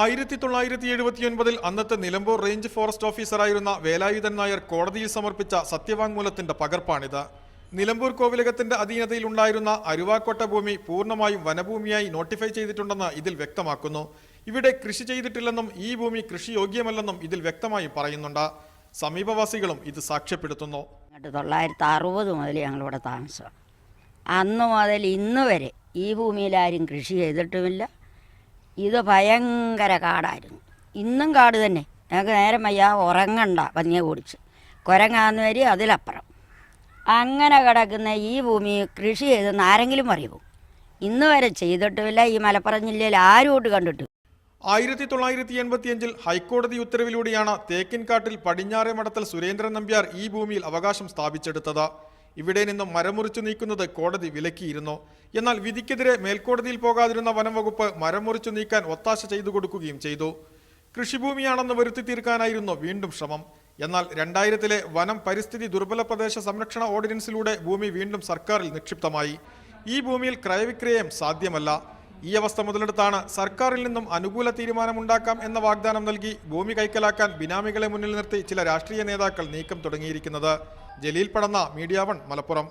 1979 അന്നത്തെ Nilambur range forest ഓഫീസറായിരുന്ന Velayudhan Nair കോടതിയിൽ സമർപ്പിച്ച സത്യവാങ്മൂലത്തിന്റെ പകർപ്പാണിത്. നിലമ്പൂർ കോവിലകത്തിന്റെ അധീനതയിലുണ്ടായിരുന്ന അരുവാക്കോട്ട ഭൂമി പൂർണ്ണമായും വനഭൂമിയായി നോട്ടിഫൈ ചെയ്തിട്ടുണ്ടെന്ന് ഇതിൽ വ്യക്തമാക്കുന്നു. ഇവിടെ കൃഷി ചെയ്തിട്ടില്ലെന്നും ഈ ഭൂമി കൃഷിയോഗ്യമല്ലെന്നും ഇതിൽ വ്യക്തമായി പറയുന്നുണ്ട്. സമീപവാസികളും ഇത് സാക്ഷ്യപ്പെടുത്തുന്നു. 1960 മുതൽ ഞങ്ങളിവിടെ താമസം. അന്ന് മുതൽ ഇന്ന് വരെ ഈ ഭൂമിയിൽ ആരും കൃഷി ചെയ്തിട്ടുമില്ല. ഇത് ഭയങ്കര കാടായിരുന്നു. ഇന്നും കാട് തന്നെ. ഞങ്ങൾക്ക് നേരം വയ്യ, ഉറങ്ങണ്ട, പന്നിയെ ഓടിച്ച് കുരങ്ങാന്ന് വരി അതിലപ്പുറം അങ്ങനെ കിടക്കുന്ന ഈ ഭൂമി കൃഷി ചെയ്തെന്ന് ആരെങ്കിലും അറിയുമോ? ഇന്ന് വരെ ചെയ്തിട്ടുമില്ല. ഈ മലപ്പുറം ജില്ലയിൽ ആരോട്ട് കണ്ടിട്ട്. 1985 ഹൈക്കോടതി ഉത്തരവിലൂടെയാണ് തേക്കിൻകാട്ടിൽ പടിഞ്ഞാറേ മഠത്തിൽ സുരേന്ദ്രൻ നമ്പ്യാർ ഈ ഭൂമിയിൽ അവകാശം സ്ഥാപിച്ചെടുത്തത്. ഇവിടെ നിന്നും മരം മുറിച്ചു നീക്കുന്നത് കോടതി വിലക്കിയിരുന്നു. എന്നാൽ വിധിക്കെതിരെ മേൽക്കോടതിയിൽ പോകാതിരുന്ന വനം വകുപ്പ് മരം മുറിച്ചു നീക്കാൻ ഒത്താശ ചെയ്തു കൊടുക്കുകയും ചെയ്തു. കൃഷിഭൂമിയാണെന്ന് വരുത്തി തീർക്കാനായിരുന്നു വീണ്ടും ശ്രമം. എന്നാൽ 2000-ലെ വനം പരിസ്ഥിതി ദുർബല പ്രദേശ സംരക്ഷണ ഓർഡിനൻസിലൂടെ ഭൂമി വീണ്ടും സർക്കാരിൽ നിക്ഷിപ്തമായി. ഈ ഭൂമിയിൽ ക്രയവിക്രയം സാധ്യമല്ല. ഈ അവസ്ഥ മുതലെടുത്താണ് സർക്കാരിൽ നിന്നും അനുകൂല തീരുമാനമുണ്ടാക്കാം എന്ന വാഗ്ദാനം നൽകി ഭൂമി കൈക്കലാക്കാൻ ബിനാമികളെ മുന്നിൽ നിർത്തി ചില രാഷ്ട്രീയ നേതാക്കൾ നീക്കം തുടങ്ങിയിരിക്കുന്നത്. ജലീൽ പടന്ന, മീഡിയ 1, മലപ്പുറം.